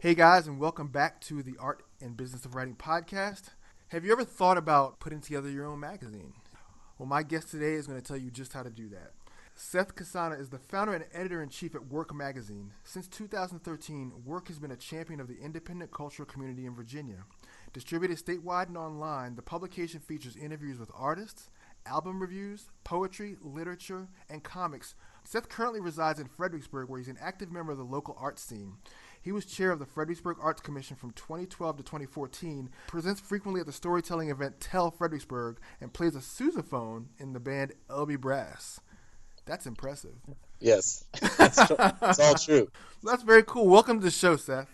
Hey guys, and welcome back to the Art and Business of Writing podcast. Have you ever thought about putting together your own magazine? Well, my guest today is going to tell you just how to do that. Seth Casana is the founder and editor-in-chief at Whurk magazine. Since 2013, Whurk has been a champion of the independent cultural community in Virginia. Distributed statewide and online, the publication features interviews with artists, album reviews, poetry, literature, and comics. Seth currently resides in Fredericksburg, where he's an active member of the local art scene. He was chair of the Fredericksburg Arts Commission from 2012 to 2014, presents frequently at the storytelling event Tell Fredericksburg, and plays a sousaphone in the band LB Brass. That's impressive. Yes, it's all true. That's very cool. Welcome to the show, Seth.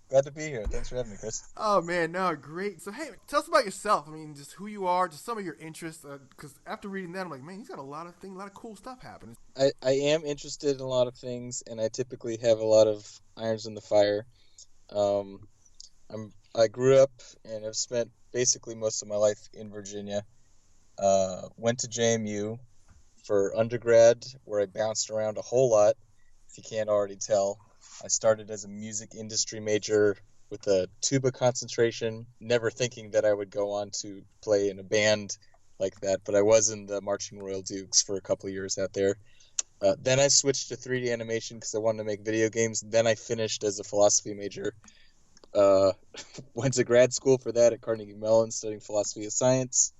Glad to be here. Thanks for having me, Chris. Oh man, no, great. So hey, tell us about yourself. I mean, just who you are, just some of your interests. Because after reading that, I'm like, man, he's got a lot of things, a lot of cool stuff happening. I am interested in a lot of things, and I typically have a lot of irons in the fire. Um, I grew up and have spent basically most of my life in Virginia. Went to JMU for undergrad, where I bounced around a whole lot, if you can't already tell. I started as a music industry major with a tuba concentration, never thinking that I would go on to play in a band like that, but I was in the Marching Royal Dukes for a couple of years out there. Then I switched to 3D animation because I wanted to make video games. Then I finished as a philosophy major. Went to grad school for that at Carnegie Mellon, studying philosophy of science.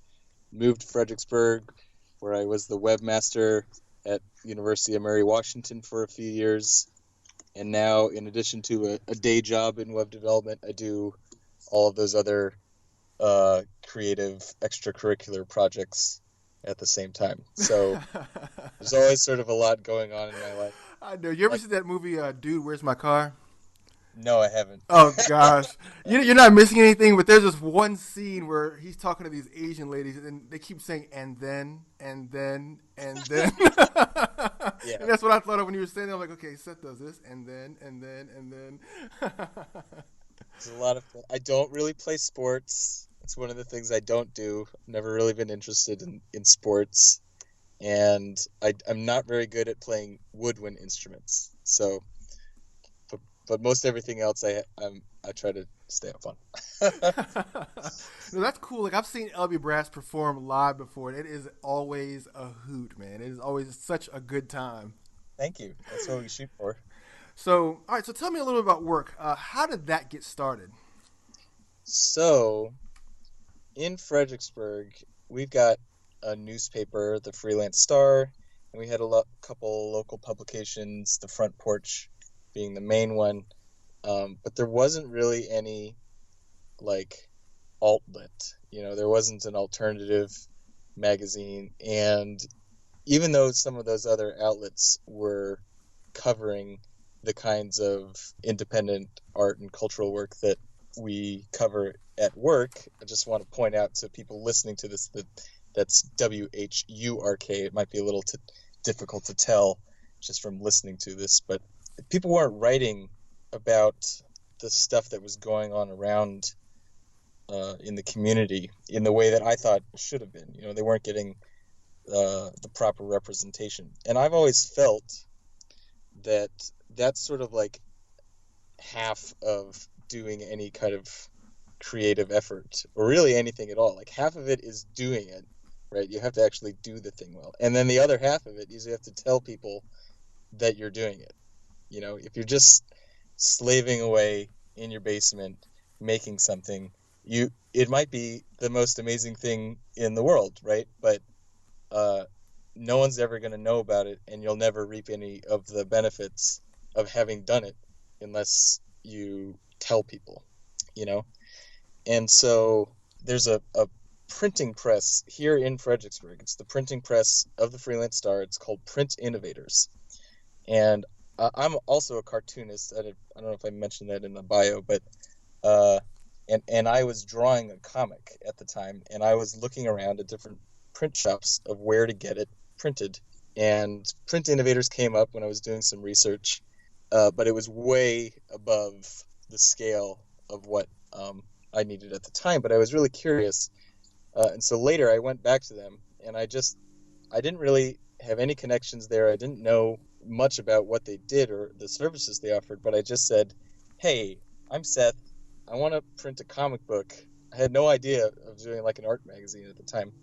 Moved to Fredericksburg, where I was the webmaster at University of Mary Washington for a few years. And now, in addition to a day job in web development, I do all of those other creative extracurricular projects at the same time. So there's always sort of a lot going on in my life. I know. You ever see that movie, Dude, Where's My Car? No, I haven't. Oh gosh, you're not missing anything. But there's this one scene where he's talking to these Asian ladies, and they keep saying "and then," and then, and then. Yeah. And that's what I thought of when you were saying that. I'm like, okay, Seth does this, and then, and then, and then. There's a lot of. I don't really play sports. It's one of the things I don't do. I've never really been interested in sports, and I'm not very good at playing woodwind instruments. So. But most everything else, I try to stay up on. No, that's cool. Like I've seen LB Brass perform live before, and it is always a hoot, man. It is always such a good time. Thank you. That's what we shoot for. So, all right. So, tell me a little bit about Whurk. How did that get started? So, in Fredericksburg, we've got a newspaper, the Freelance Star, and we had couple local publications, the Front Porch being the main one, but there wasn't really any like outlet. There wasn't an alternative magazine, and even though some of those other outlets were covering the kinds of independent art and cultural work that we cover at Whurk, I just want to point out to people listening to this that that's WHURK. It might be a little difficult to tell just from listening to this, but people weren't writing about the stuff that was going on around in the community in the way that I thought should have been. They weren't getting the proper representation. And I've always felt that that's sort of like half of doing any kind of creative effort, or really anything at all. Like half of it is doing it, right? You have to actually do the thing well. And then the other half of it is you have to tell people that you're doing it. If you're just slaving away in your basement making something, it might be the most amazing thing in the world, right? But no one's ever going to know about it, and you'll never reap any of the benefits of having done it unless you tell people, And so there's a printing press here in Fredericksburg. It's the printing press of the Freelance Star. It's called Print Innovators. And I'm also a cartoonist. I don't know if I mentioned that in the bio, but and I was drawing a comic at the time, and I was looking around at different print shops of where to get it printed. And Print Innovators came up when I was doing some research, but it was way above the scale of what I needed at the time. But I was really curious, and so later I went back to them, and I didn't really have any connections there. I didn't know much about what they did or the services they offered, but I just said, hey, I'm Seth. I want to print a comic book. I had no idea of doing like an art magazine at the time.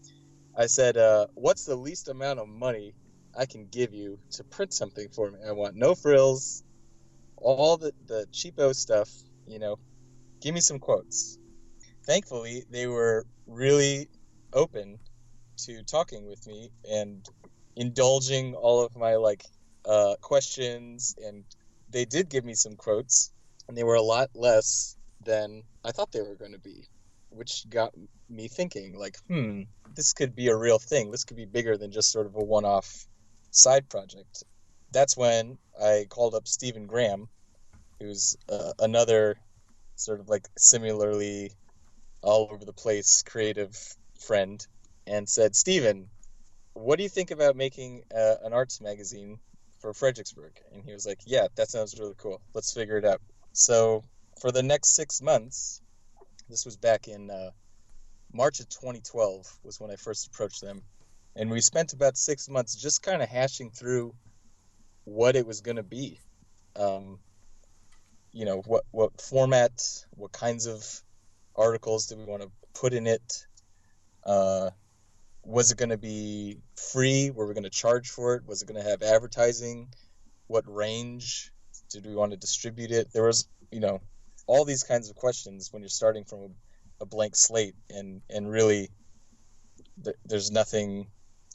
I said, what's the least amount of money I can give you to print something for me? I want no frills, all the cheapo stuff, give me some quotes. Thankfully, they were really open to talking with me and indulging all of my questions, and they did give me some quotes, and they were a lot less than I thought they were going to be, which got me thinking, like, this could be a real thing. This could be bigger than just sort of a one-off side project. That's when I called up Stephen Graham, who's another sort of like similarly all over the place creative friend, and said, Stephen, what do you think about making an arts magazine for Fredericksburg? And he was like, yeah, that sounds really cool. Let's figure it out. So for the next 6 months, this was back in March of 2012 was when I first approached them. And we spent about 6 months just kind of hashing through what it was going to be. What format, what kinds of articles did we want to put in it? Was it going to be free? Were we going to charge for it? Was it going to have advertising? What range did we want to distribute it? There was, all these kinds of questions when you're starting from a blank slate, and really there's nothing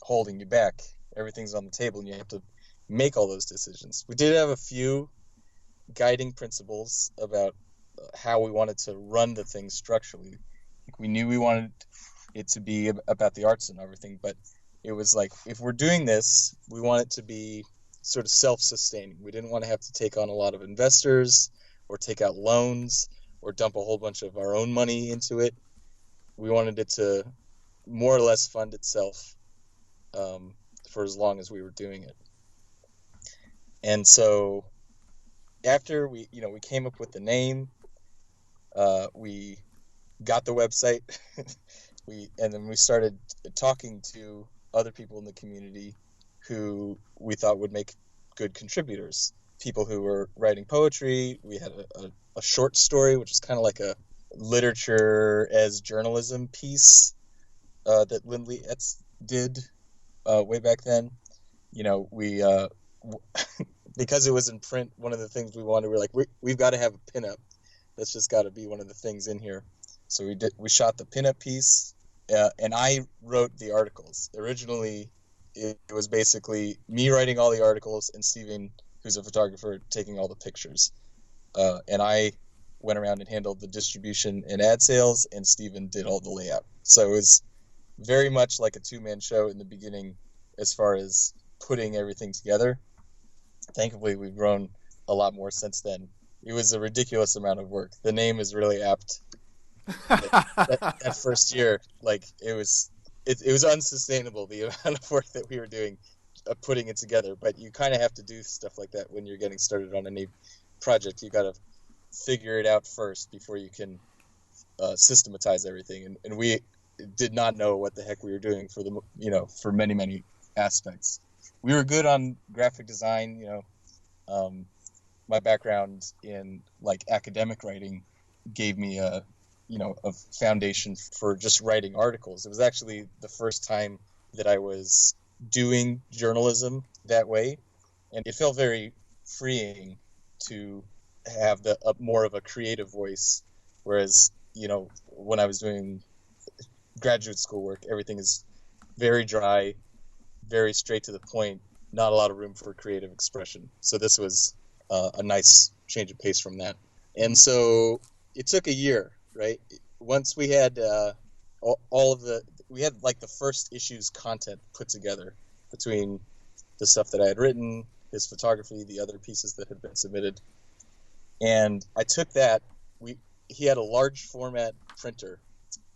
holding you back. Everything's on the table, and you have to make all those decisions. We did have a few guiding principles about how we wanted to run the thing structurally. We knew we wanted it to be about the arts and everything, but it was like, if we're doing this, we want it to be sort of self-sustaining. We didn't want to have to take on a lot of investors or take out loans or dump a whole bunch of our own money into it. We wanted it to more or less fund itself for as long as we were doing it. And so after we came up with the name, we got the website, and then we started talking to other people in the community who we thought would make good contributors. People who were writing poetry. We had a short story, which is kind of like a literature as journalism piece that Lindley Etz did way back then. We because it was in print, one of the things we wanted, we've got to have a pinup. That's just got to be one of the things in here. So we shot the pinup piece, and I wrote the articles. Originally, it was basically me writing all the articles and Steven, who's a photographer, taking all the pictures. And I went around and handled the distribution and ad sales, and Steven did all the layout. So it was very much like a two-man show in the beginning as far as putting everything together. Thankfully, we've grown a lot more since then. It was a ridiculous amount of work. The name is really apt. That first year, it was unsustainable, the amount of work that we were doing putting it together. But you kind of have to do stuff like that when you're getting started on any project. You got to figure it out first before you can systematize everything. And we did not know what the heck we were doing for many aspects. We were good on graphic design. My background in academic writing gave me a foundation for just writing articles. It was actually the first time that I was doing journalism that way, and it felt very freeing to have more of a creative voice. Whereas, when I was doing graduate school work, everything is very dry, very straight to the point, not a lot of room for creative expression. So this was a nice change of pace from that. And so it took a year, right? Once we had we had the first issue's content put together between the stuff that I had written, his photography, the other pieces that had been submitted. And I took that, he had a large format printer,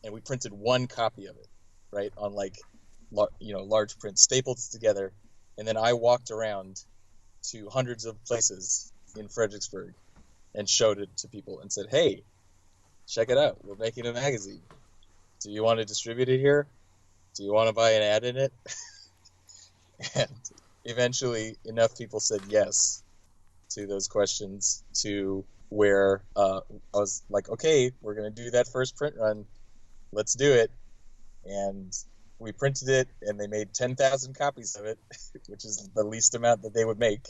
and we printed one copy of it, right, on large print, stapled together. And then I walked around to hundreds of places in Fredericksburg and showed it to people and said, hey, check it out. We're making a magazine. Do you want to distribute it here? Do you want to buy an ad in it? And eventually enough people said yes to those questions to where I was like, okay, we're going to do that first print run. Let's do it. And we printed it, and they made 10,000 copies of it, which is the least amount that they would make.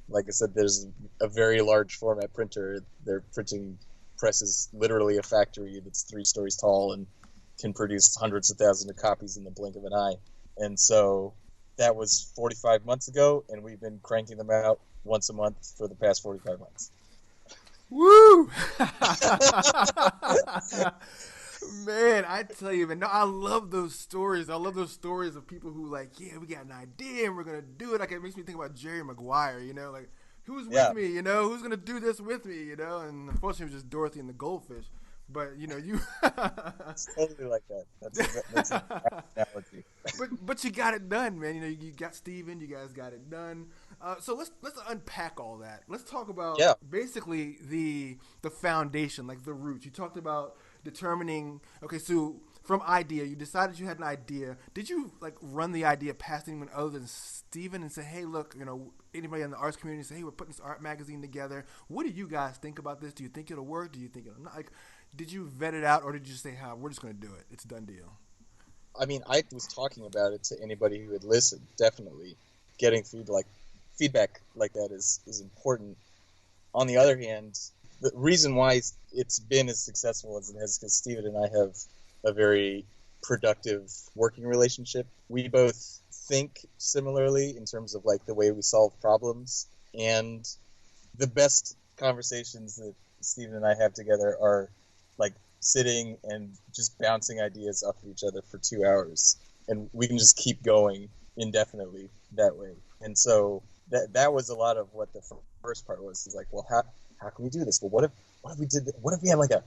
Like I said, there's a very large format printer. Their printing press is literally a factory that's 3 stories tall and can produce hundreds of thousands of copies in the blink of an eye. And so that was 45 months ago, and we've been cranking them out once a month for the past 45 months. Woo! Man, I tell you, man, no, I love those stories. I love those stories of people who like, yeah, we got an idea and we're gonna do it. Like it makes me think about Jerry Maguire, like who's with me, who's gonna do this with me, And unfortunately, it was just Dorothy and the goldfish. But you. It's totally like that. That's an analogy. But you got it done, man. You got Steven. You guys got it done. So let's unpack all that. Let's talk about basically the foundation, like the roots. You talked about determining. Okay, so from idea, you decided you had an idea. Did you like run the idea past anyone other than Steven and say, hey, look, anybody in the arts community say, hey, we're putting this art magazine together. What do you guys think about this? Do you think it'll work? Do you think it'll not? Like, did you vet it out, or did you say, we're just going to do it? It's a done deal. I mean, I was talking about it to anybody who had listened, definitely. Getting feedback like that is important. On the other hand, the reason why it's been as successful as it has is because Steven and I have a very productive working relationship. We both think similarly in terms of like the way we solve problems, and the best conversations that Steven and I have together are like sitting and just bouncing ideas off of each other for 2 hours, and we can just keep going indefinitely that way. And so that was a lot of what the first part was. Is like, well, how can we do this? Well, what if we had like a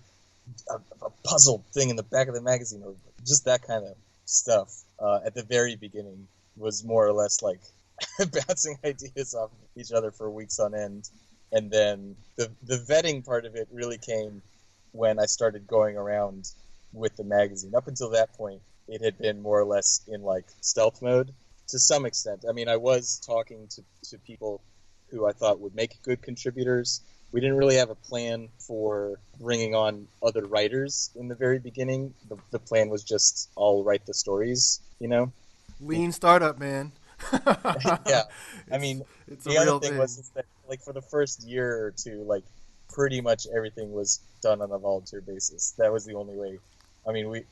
puzzle thing in the back of the magazine, or just that kind of stuff. At the very beginning was more or less like bouncing ideas off each other for weeks on end. And then the vetting part of it really came when I started going around with the magazine. Up until that point, it had been more or less in like stealth mode to some extent. I mean, I was talking to people who I thought would make good contributors. We didn't really have a plan for bringing on other writers in the very beginning. The plan was just, I'll write the stories, Lean startup, man. Yeah. I mean, the other thing was that, like, for the first year or two, like, pretty much everything was done on a volunteer basis. That was the only way. I mean, we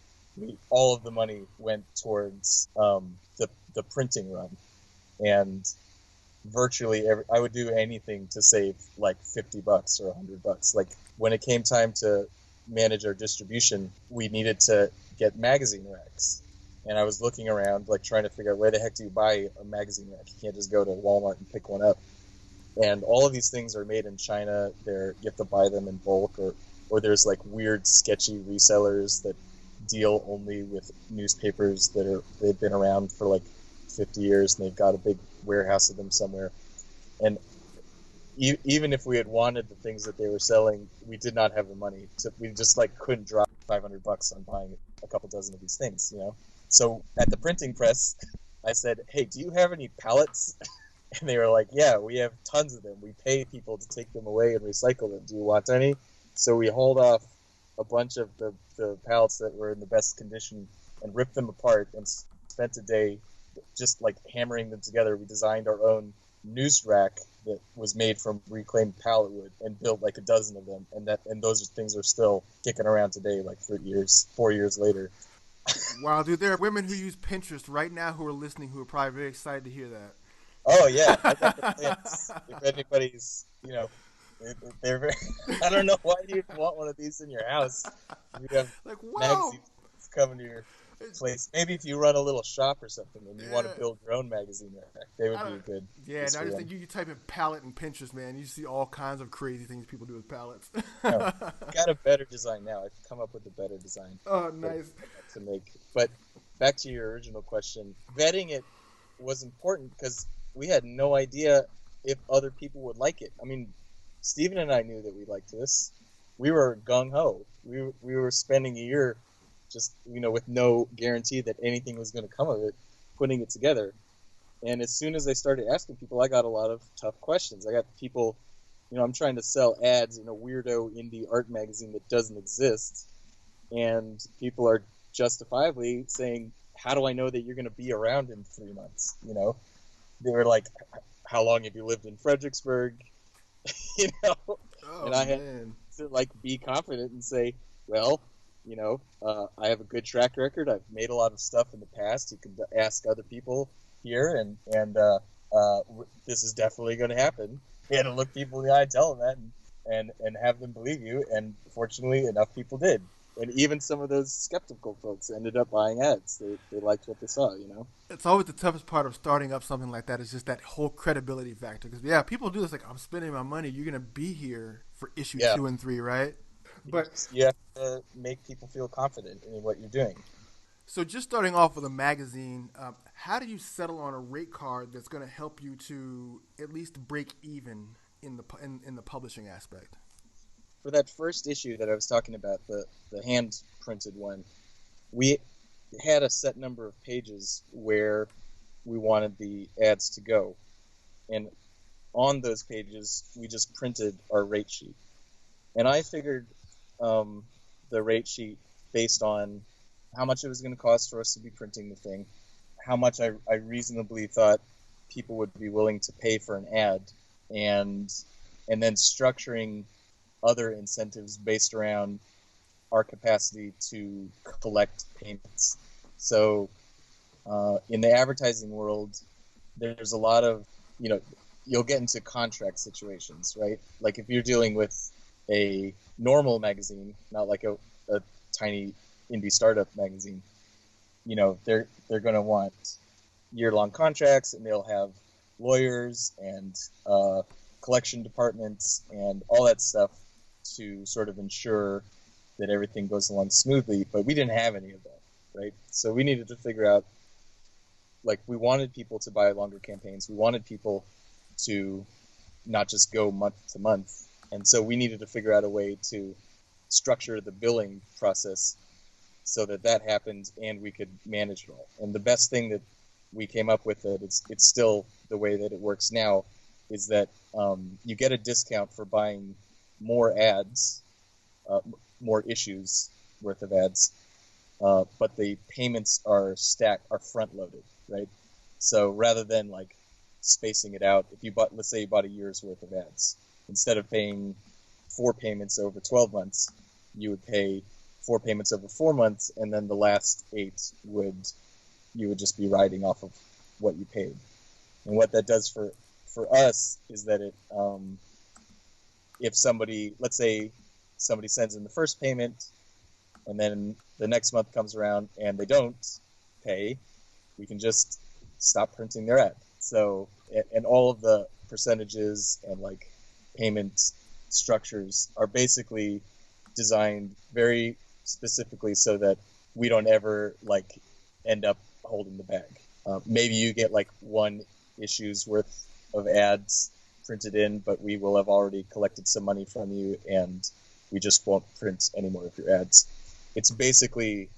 all of the money went towards the printing run, and virtually I would do anything to save like $50 or $100. Like when it came time to manage our distribution, we needed to get magazine racks, and I was looking around like trying to figure out where the heck do you buy a magazine rack. You can't just go to Walmart and pick one up. And all of these things are made in China. You have to buy them in bulk, or there's like weird sketchy resellers that deal only with newspapers they've been around for like 50 years, and they've got a big warehouse of them somewhere. And even if we had wanted the things that they were selling, we did not have the money. We just like couldn't drop $500 on buying a couple dozen of these things, So at the printing press, I said, "Hey, do you have any pallets?" And they were like, "Yeah, we have tons of them. We pay people to take them away and recycle them. Do you want any?" So we hauled off a bunch of the pallets that were in the best condition and ripped them apart and spent a day just like hammering them together. We designed our own noose rack that was made from reclaimed pallet wood and built like a dozen of them. And those things are still kicking around today, like 4 years later. Wow, dude, there are women who use Pinterest right now who are listening who are probably very excited to hear that. Oh yeah, I got the plans. If anybody's, they're very, I don't know why you'd want one of these in your house. You have like, whoa, magazines coming to your place. Maybe if you run a little shop or something and you want to build your own magazine rack, they would be good. Yeah, and I just think you type in pallet in Pinterest, man, you see all kinds of crazy things people do with pallets. Got a better design now. I've come up with a better design. Oh, nice. To make. But back to your original question, vetting it was important because we had no idea if other people would like it. I mean, Steven and I knew that we liked this. We were gung-ho. We were spending a year just, with no guarantee that anything was going to come of it, putting it together. And as soon as I started asking people, I got a lot of tough questions. I got people I'm trying to sell ads in a weirdo indie art magazine that doesn't exist, and people are justifiably saying, how do I know that you're going to be around in 3 months? They were like, how long have you lived in Fredericksburg? you know, and Oh I had man. to be confident and say, well, I have a good track record. I've made a lot of stuff in the past. You can ask other people here, and this is definitely going to happen. You had to look people in the eye, tell them that, and have them believe you. And fortunately, enough people did. And even some of those skeptical folks ended up buying ads. They liked what they saw. It's always the toughest part of starting up something like that is just that whole credibility factor. Because yeah, people do this like I'm spending my money. You're gonna be here for issue Yeah, 2 and 3, right? But you have to make people feel confident in what you're doing. so just starting off with a magazine, how do you settle on a rate card that's going to help you to at least break even in the publishing aspect? For that first issue that I was talking about, the hand printed one, we had a set number of pages where we wanted the ads to go. And on those pages, we just printed our rate sheet. And I figured the rate sheet based on how much it was going to cost for us to be printing the thing, how much I reasonably thought people would be willing to pay for an ad, and then structuring other incentives based around our capacity to collect payments. So in the advertising world, there's a lot of, you'll get into contract situations, right? Like if you're dealing with a normal magazine, not like a tiny indie startup magazine, they're going to want year-long contracts, and they'll have lawyers and collection departments and all that stuff to sort of ensure that everything goes along smoothly. But we didn't have any of that, right? So we needed to figure out, we wanted people to buy longer campaigns. We wanted people to not just go month to month. And so we needed to figure out a way to structure the billing process so that happened and we could manage it all. And the best thing that we came up with, it's still the way that it works now, is that you get a discount for buying more ads, more issues worth of ads, but the payments are front loaded, right? So rather than spacing it out, if you let's say you bought a year's worth of ads, instead of paying 4 payments over 12 months, you would pay 4 payments over 4 months, and then the last 8 you would just be riding off of what you paid. And what that does for us is that it, if let's say somebody sends in the first payment, and then the next month comes around and they don't pay, we can just stop printing their ad. So, and all of the percentages and payment structures are basically designed very specifically so that we don't ever end up holding the bag. Maybe you get 1 issue's worth of ads printed in, but we will have already collected some money from you, and we just won't print any more of your ads. It's basically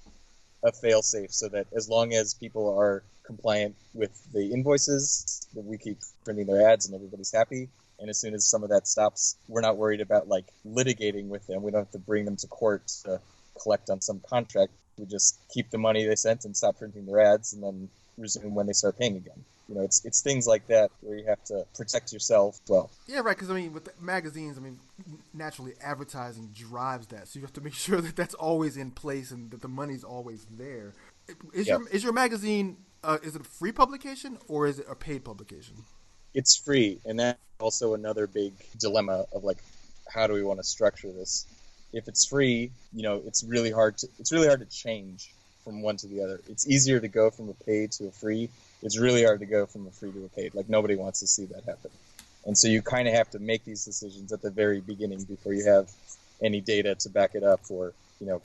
a fail-safe so that as long as people are compliant with the invoices, that we keep printing their ads and everybody's happy. And as soon as some of that stops, we're not worried about litigating with them. We don't have to bring them to court to collect on some contract. We just keep the money they sent and stop printing their ads, and then resume when they start paying again. It's things like that where you have to protect yourself well. Yeah, right. Because with the magazines, naturally advertising drives that, so you have to make sure that that's always in place and that the money's always there. Is your magazine is it a free publication or is it a paid publication? It's free, and that's also another big dilemma of how do we want to structure this? If it's free, it's really hard to change from one to the other. It's easier to go from a paid to a free. It's really hard to go from a free to a paid. Nobody wants to see that happen. And so you kind of have to make these decisions at the very beginning before you have any data to back it up or,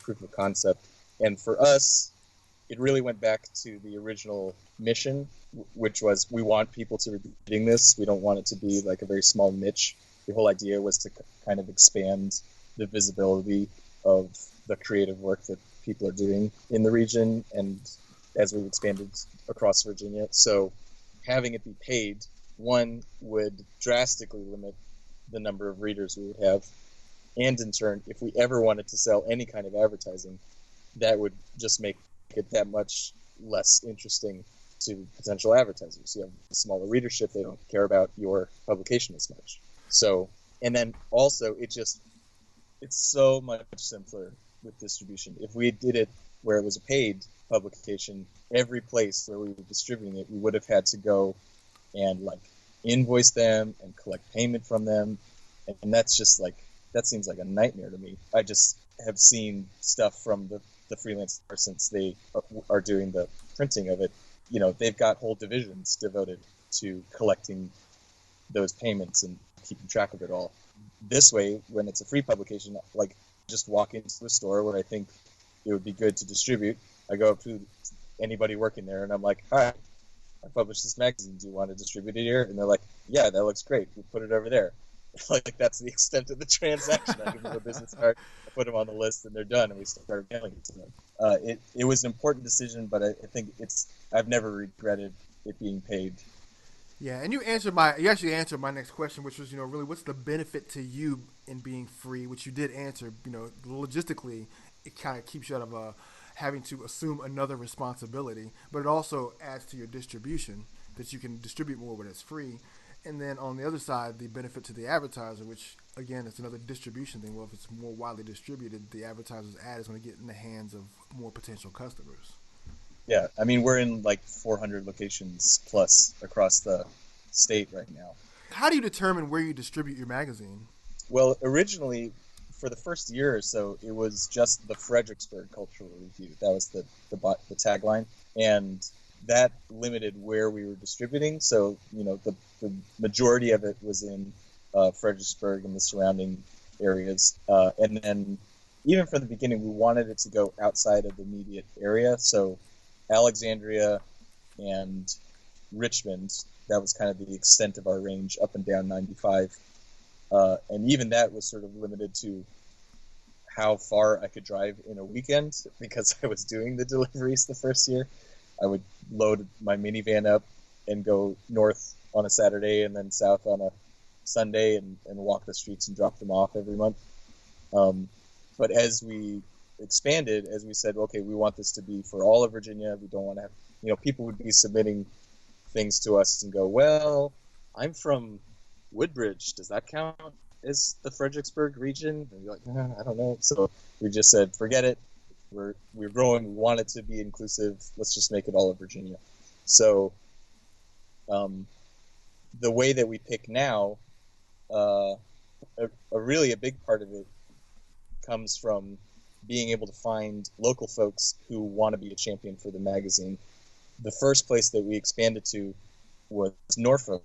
proof of concept. And for us, it really went back to the original mission, which was we want people to be reading this. We don't want it to be a very small niche. The whole idea was to kind of expand the visibility of the creative work that people are doing in the region, and as we've expanded across Virginia. So having it be paid, one, would drastically limit the number of readers we would have. And in turn, if we ever wanted to sell any kind of advertising, that would just make it that much less interesting to potential advertisers. You have a smaller readership, they don't care about your publication as much. So, and then also it's so much simpler with distribution. If we did it where it was a paid publication, every place where we were distributing it, we would have had to go and like invoice them and collect payment from them. And that's just like, that seems like a nightmare to me. I just have seen stuff from the freelance since they are doing the printing of it. You know, they've got whole divisions devoted to collecting those payments and keeping track of it all. This way, when it's a free publication, like just walk into a store where I think it would be good to distribute. I go up to anybody working there and I'm like, hi, I published this magazine. Do you want to distribute it here? And they're like, yeah, that looks great. We'll put it over there. Like that's the extent of the transaction. I give them a business card, I put them on the list, and they're done, and we start mailing it to them. It was an important decision, but I think I've never regretted it being paid. Yeah, and you actually answered my next question, which was, really what's the benefit to you in being free, which you did answer. Logistically, it kind of keeps you out of having to assume another responsibility, but it also adds to your distribution that you can distribute more when it's free. And then on the other side, the benefit to the advertiser, which again, it's another distribution thing. Well, if it's more widely distributed, the advertiser's ad is going to get in the hands of more potential customers. Yeah, I mean, we're in like 400 locations plus across the state right now. How do you determine where you distribute your magazine? Well, originally, for the first year or so, it was just the Fredericksburg Cultural Review. That was the tagline. And that limited where we were distributing. So, the majority of it was in Fredericksburg and the surrounding areas. And then even from the beginning, we wanted it to go outside of the immediate area. So Alexandria and Richmond, that was kind of the extent of our range up and down 95. And even that was sort of limited to how far I could drive in a weekend because I was doing the deliveries the first year. I would load my minivan up and go north on a Saturday and then south on a Sunday and walk the streets and drop them off every month. But as we expanded, as we said, okay, we want this to be for all of Virginia. We don't want to have, people would be submitting things to us and go, well, I'm from Woodbridge. Does that count as the Fredericksburg region? And you're like, I don't know. So we just said, forget it. We're growing. We want it to be inclusive. Let's just make it all of Virginia. So the way that we pick now, a really big part of it comes from being able to find local folks who want to be a champion for the magazine. The first place that we expanded to was Norfolk.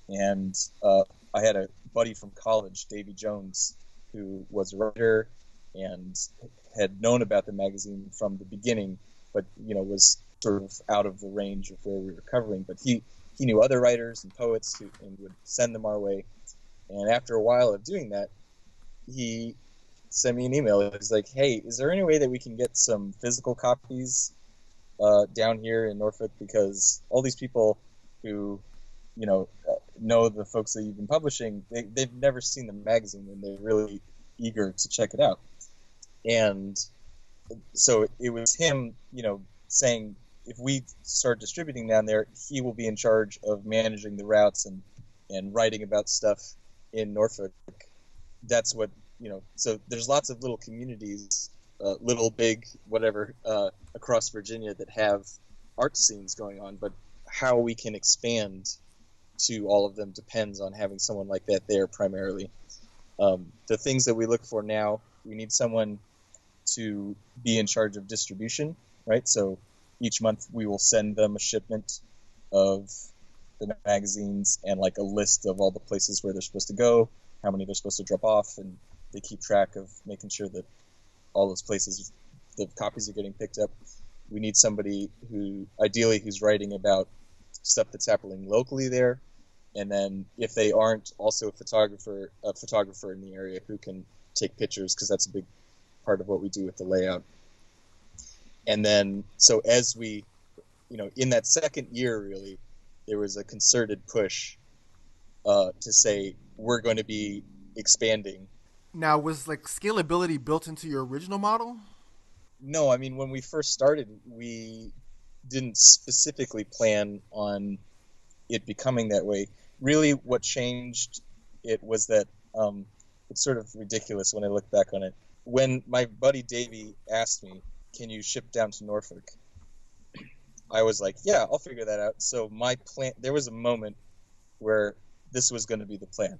And I had a buddy from college, Davy Jones, who was a writer and had known about the magazine from the beginning, but was sort of out of the range of where we were covering. But he knew other writers and poets and would send them our way. And after a while of doing that, he sent me an email. It was like, hey, is there any way that we can get some physical copies down here in Norfolk? Because all these people who know the folks that you've been publishing, they've never seen the magazine and they're really eager to check it out. And so it was him, saying if we start distributing down there, he will be in charge of managing the routes and writing about stuff in Norfolk. That's what, so there's lots of little communities, little, big, whatever, across Virginia that have art scenes going on, but how we can expand to all of them depends on having someone like that there primarily. The things that we look for now, we need someone to be in charge of distribution, right? So each month we will send them a shipment of the magazines and like a list of all the places where they're supposed to go, how many they're supposed to drop off, and they keep track of making sure that all those places, the copies are getting picked up. We need somebody who's writing about stuff that's happening locally there. And then if they aren't, also a photographer in the area who can take pictures, because that's a big part of what we do with the layout. And then, so as we, in that second year, really, there was a concerted push to say, we're going to be expanding. Now, was like scalability built into your original model? No, I mean, when we first started, we didn't specifically plan on it becoming that way. Really, what changed it was that it's sort of ridiculous when I look back on it. When my buddy Davey asked me, "Can you ship down to Norfolk?" I was like, "Yeah, I'll figure that out." So my plan, there was a moment where this was going to be the plan.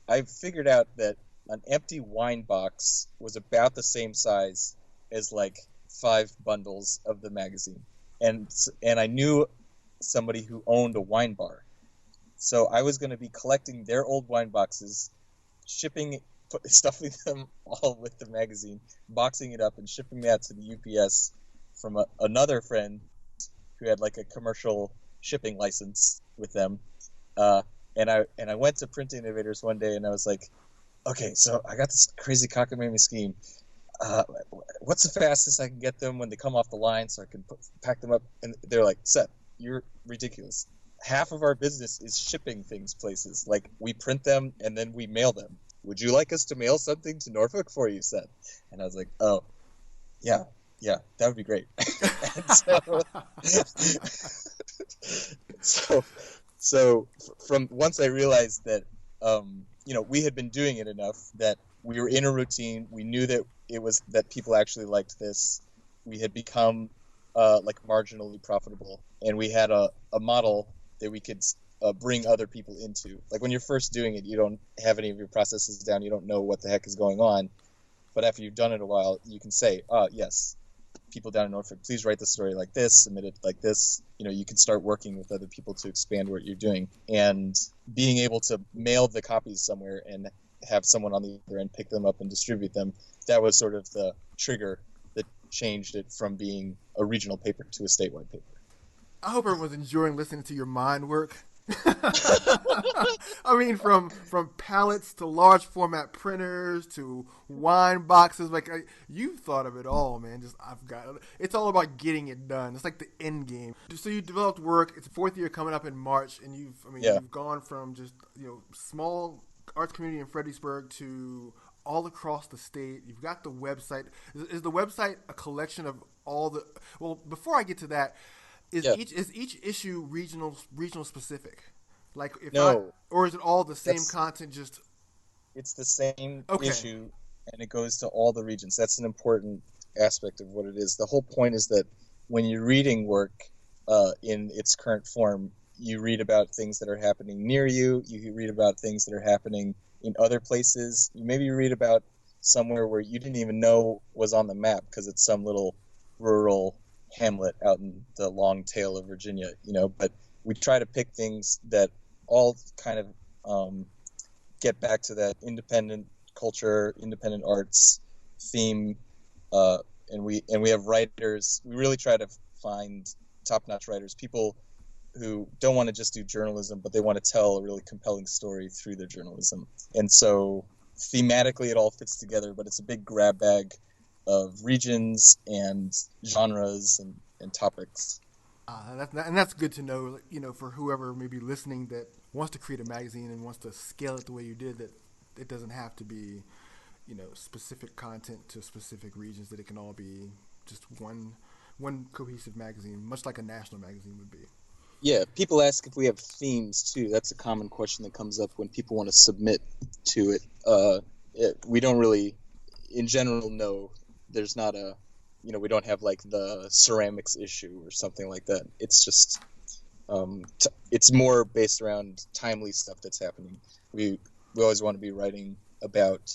I figured out that an empty wine box was about the same size as like 5 bundles of the magazine, and I knew somebody who owned a wine bar, so I was going to be collecting their old wine boxes, shipping, stuffing them all with the magazine, boxing it up, and shipping that to the UPS from another friend who had like a commercial shipping license with them. Uh, and I went to Print Innovators one day, and I was like, okay, so I got this crazy cockamamie scheme. What's the fastest I can get them when they come off the line so I can pack them up? And they're like, Seth, you're ridiculous. Half of our business is shipping things places. Like, we print them and then we mail them. Would you like us to mail something to Norfolk for you, Seth? And I was like, oh, yeah, that would be great. so, so from once I realized that, we had been doing it enough that we were in a routine. We knew that it was that people actually liked this. We had become like marginally profitable, and we had a model that we could bring other people into. Like when you're first doing it, you don't have any of your processes down. You don't know what the heck is going on. But after you've done it a while, you can say, yes, people down in Norfolk, please write the story like this, submit it like this. You can start working with other people to expand what you're doing. And being able to mail the copies somewhere and have someone on the other end pick them up and distribute them, that was sort of the trigger that changed it from being a regional paper to a statewide paper. I hope everyone's enjoying listening to your mind work. I mean, from pallets to large format printers to wine boxes, like you thought of it all, man. It's all about getting it done. It's like the end game. So you developed Whurk. It's 4th year coming up in March, and you've gone from just small arts community in Fredericksburg to all across the state. You've got the website. Is the website a collection of all the? Well, before I get to that. Is each issue regional specific? Like or is it all the same content? It's the same issue, and it goes to all the regions. That's an important aspect of what it is. The whole point is that when you're reading Whurk in its current form, you read about things that are happening near you. You read about things that are happening in other places. You maybe read about somewhere where you didn't even know was on the map because it's some little rural hamlet out in the long tail of Virginia, but we try to pick things that all kind of get back to that independent culture, independent arts theme, and we have writers. We really try to find top-notch writers, people who don't want to just do journalism, but they want to tell a really compelling story through their journalism. And so thematically it all fits together, but it's a big grab bag of regions and genres and topics. That's good to know, for whoever may be listening that wants to create a magazine and wants to scale it the way you did, that it doesn't have to be, specific content to specific regions, that it can all be just one cohesive magazine, much like a national magazine would be. Yeah, people ask if we have themes too. That's a common question that comes up when people want to submit to it. We don't really, in general, know. There's not we don't have like the ceramics issue or something like that. It's just, it's more based around timely stuff that's happening. We always want to be writing about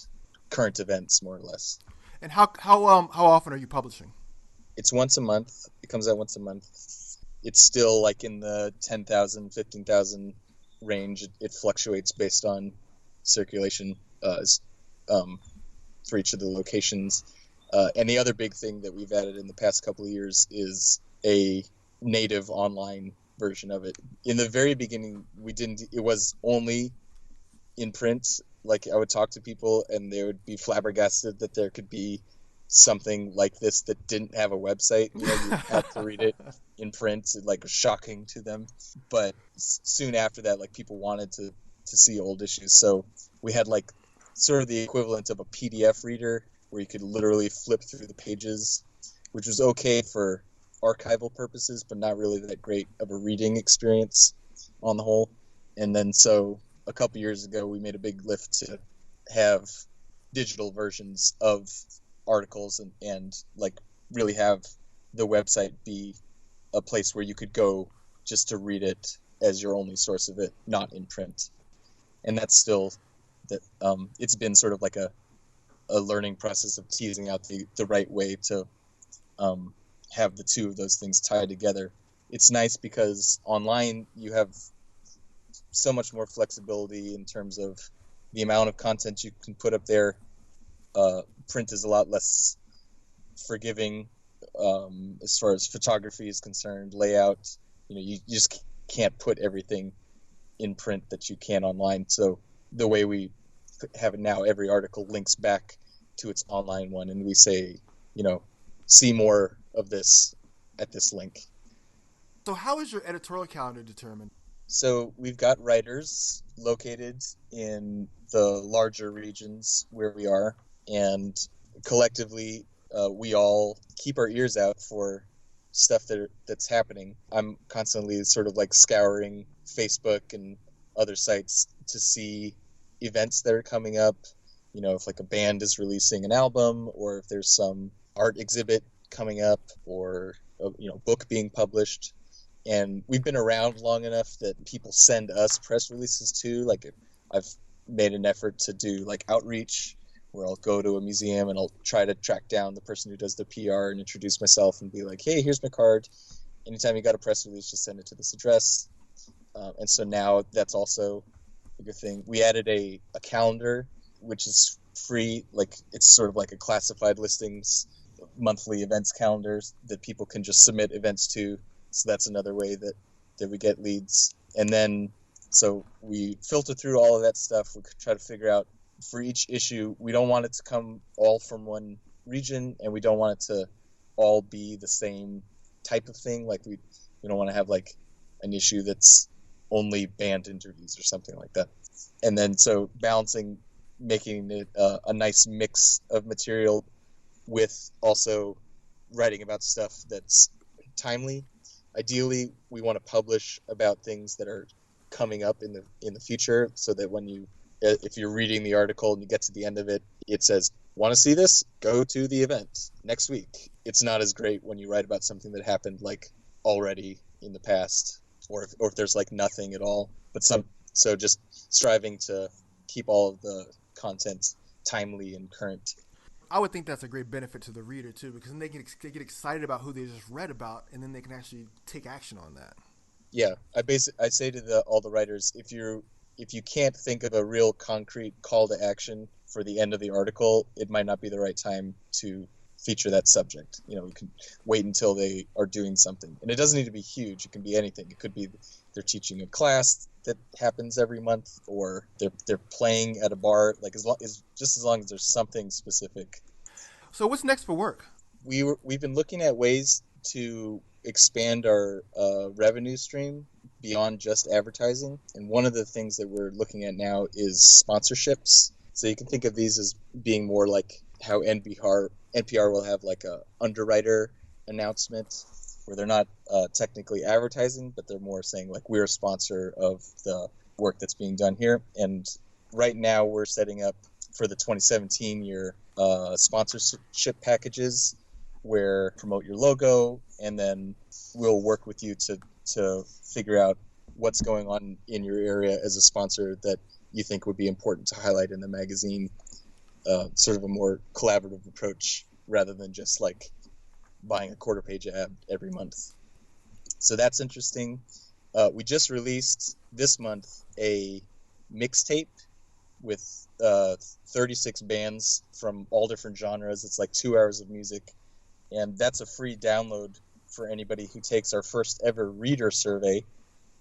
current events, more or less. And how often are you publishing? It's once a month. It comes out once a month. It's still like in the 10,000, 15,000 range. It fluctuates based on circulation for each of the locations. And the other big thing that we've added in the past couple of years is a native online version of it. In the very beginning, it was only in print. Like, I would talk to people and they would be flabbergasted that there could be something like this that didn't have a website. You had to read it in print. It was shocking to them. But soon after that, like, people wanted to to see old issues. So we had like sort of the equivalent of a PDF reader where you could literally flip through the pages, which was okay for archival purposes, but not really that great of a reading experience on the whole. And then so a couple years ago, we made a big lift to have digital versions of articles and like really have the website be a place where you could go just to read it as your only source of it, not in print. And that's still that it's been sort of like a learning process of teasing out the right way to have the two of those things tied together. It's nice because online you have so much more flexibility in terms of the amount of content you can put up there. Print is a lot less forgiving as far as photography is concerned, layout. You just can't put everything in print that you can online. So the way we have it now, every article links back to its online one, and we say, see more of this at this link. So how is your editorial calendar determined? So we've got writers located in the larger regions where we are, and collectively we all keep our ears out for stuff that's happening. I'm constantly sort of like scouring Facebook and other sites to see events that are coming up, if like a band is releasing an album, or if there's some art exhibit coming up, or book being published. And we've been around long enough that people send us press releases too. Like I've made an effort to do like outreach, where I'll go to a museum and I'll try to track down the person who does the PR and introduce myself and be like, hey, here's my card. Anytime you got a press release, just send it to this address. And so now that's also a good thing. We added a calendar, which is free. Like it's sort of like a classified listings, monthly events calendars that people can just submit events to. So that's another way that we get leads. And then, so we filter through all of that stuff. We try to figure out for each issue, we don't want it to come all from one region, and we don't want it to all be the same type of thing. Like we don't want to have like an issue that's only band interviews or something like that. And then so balancing, making it a nice mix of material with also writing about stuff that's timely. Ideally, we want to publish about things that are coming up in the future, so that when if you're reading the article and you get to the end of it, it says, want to see this? Go to the event next week. It's not as great when you write about something that happened like already in the past, or if there's like nothing at all. But so just striving to keep all of the content timely and current. I would think that's a great benefit to the reader too, because then they get excited about who they just read about, and then they can actually take action on that. Yeah, I say to all the writers, if you can't think of a real concrete call to action for the end of the article, it might not be the right time to feature that subject. We can wait until they are doing something, and it doesn't need to be huge. It can be anything. It could be they're teaching a class that happens every month, or they're playing at a bar. Like as long as there's something specific. So what's next for Whurk? We've been looking at ways to expand our revenue stream beyond just advertising, and one of the things that we're looking at now is sponsorships. So you can think of these as being more like how NPR will have like a underwriter announcement, where they're not technically advertising, but they're more saying like, we're a sponsor of the work that's being done here. And right now we're setting up for the 2017 year sponsorship packages, where promote your logo, and then we'll work with you to figure out what's going on in your area as a sponsor that you think would be important to highlight in the magazine. Sort of a more collaborative approach rather than just like buying a quarter page ad every month. So that's interesting. We just released this month a mixtape with 36 bands from all different genres. It's like 2 hours of music, and that's a free download for anybody who takes our first ever reader survey.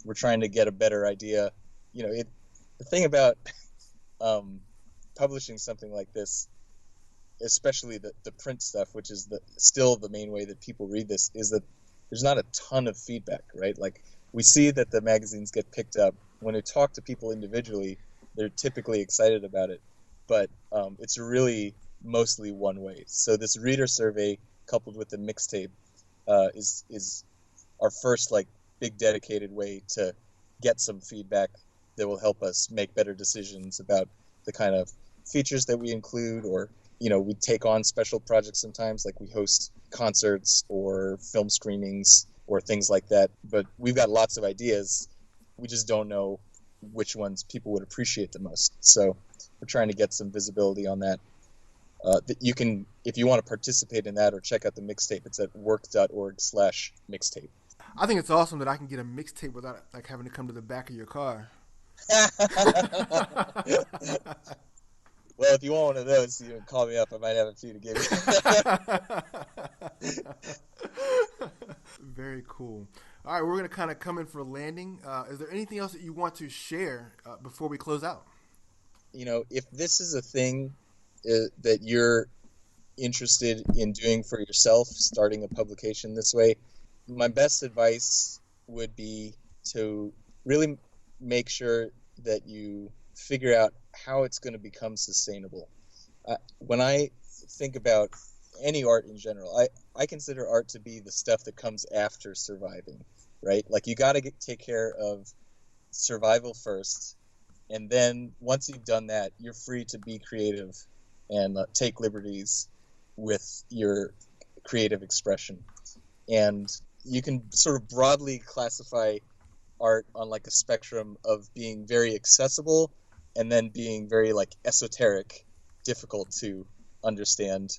We're trying to get a better idea. The thing about publishing something like this, especially the print stuff, which is still the main way that people read this, is that there's not a ton of feedback, right? Like we see that the magazines get picked up, when you talk to people individually, they're typically excited about it, but it's really mostly one way. So this reader survey coupled with the mixtape is our first like big dedicated way to get some feedback that will help us make better decisions about the kind of features that we include, or we take on special projects sometimes, like we host concerts or film screenings or things like that. But we've got lots of ideas. We just don't know which ones people would appreciate the most. So we're trying to get some visibility on that. That you can, if you want to participate in that or check out the mixtape, it's at whurk.org/mixtape. I think it's awesome that I can get a mixtape without like having to come to the back of your car. Well, if you want one of those, you can call me up. I might have a few to give you. Very cool. All right, we're going to kind of come in for a landing. Is there anything else that you want to share before we close out? If this is a thing that you're interested in doing for yourself, starting a publication this way, my best advice would be to really make sure that you figure out how it's going to become sustainable. When I think about any art in general, I consider art to be the stuff that comes after surviving, right? Like you got to take care of survival first, and then once you've done that, you're free to be creative and take liberties with your creative expression. And you can sort of broadly classify art on like a spectrum of being very accessible and then being very like esoteric, difficult to understand.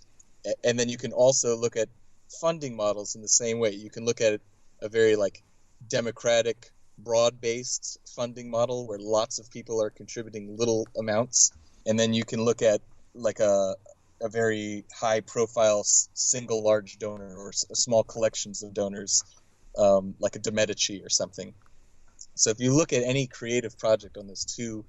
And then you can also look at funding models in the same way. You can look at a very like democratic, broad-based funding model where lots of people are contributing little amounts. And then you can look at like a very high-profile single large donor or small collections of donors, like a De Medici or something. So if you look at any creative project on those two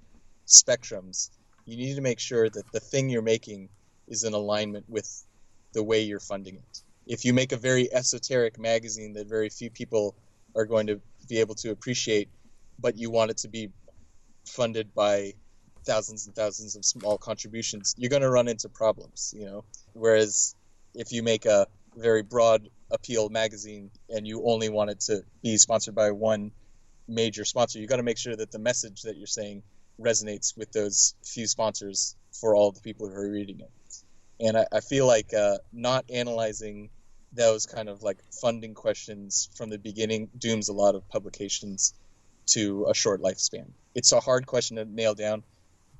spectrums, you need to make sure that the thing you're making is in alignment with the way you're funding it. If you make a very esoteric magazine that very few people are going to be able to appreciate, but you want it to be funded by thousands and thousands of small contributions, you're going to run into problems, Whereas if you make a very broad appeal magazine and you only want it to be sponsored by one major sponsor, you got to make sure that the message that you're saying resonates with those few sponsors for all the people who are reading it. And I feel like not analyzing those kind of like funding questions from the beginning dooms a lot of publications to a short lifespan. It's a hard question to nail down,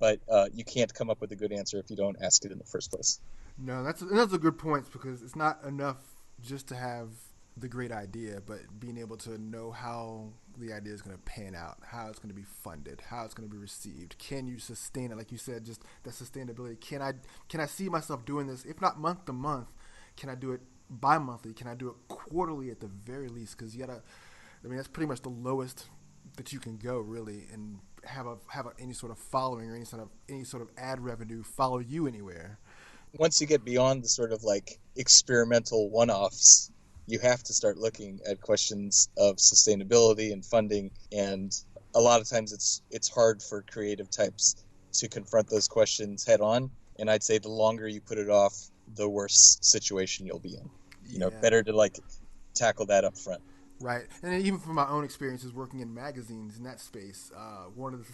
but you can't come up with a good answer if you don't ask it in the first place. No, that's a good point, because it's not enough just to have the great idea, but being able to know how the idea is going to pan out, how it's going to be funded, how it's going to be received. Can you sustain it? Like you said, just that sustainability. Can I see myself doing this? If not month to month, can I do it bi-monthly? Can I do it quarterly at the very least? Because that's pretty much the lowest that you can go, really, and have any sort of following or any sort of ad revenue follow you anywhere. Once you get beyond the sort of like experimental one-offs, you have to start looking at questions of sustainability and funding, and a lot of times it's hard for creative types to confront those questions head on, and I'd say the longer you put it off, the worse situation you'll be in. Better to like tackle that up front. Right, and even from my own experiences working in magazines in that space, one of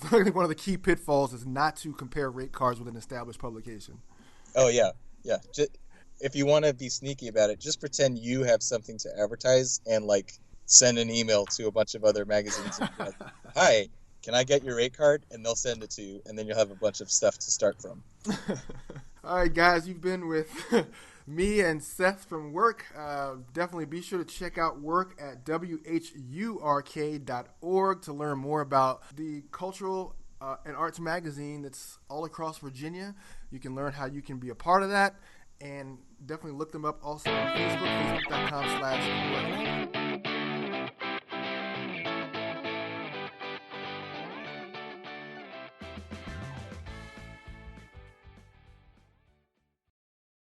the key pitfalls is not to compare rate cards with an established publication. Oh yeah. If you want to be sneaky about it, just pretend you have something to advertise and like send an email to a bunch of other magazines and be like, "Hi, can I get your rate card?" And they'll send it to you, and then you'll have a bunch of stuff to start from. All right, guys, you've been with me and Seth from Whurk. Definitely be sure to check out Whurk at whurk.org to learn more about the cultural and arts magazine that's all across Virginia. You can learn how you can be a part of that, and definitely look them up also on Facebook, facebook.com/Whurk.